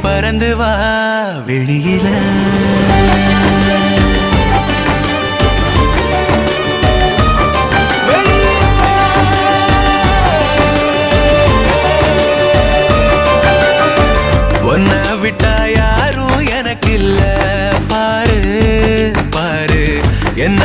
பறந்து வா வெளியில ஒன்ன விட்டா யாரும் எனக்கு இல்ல பாரு பாரு என்ன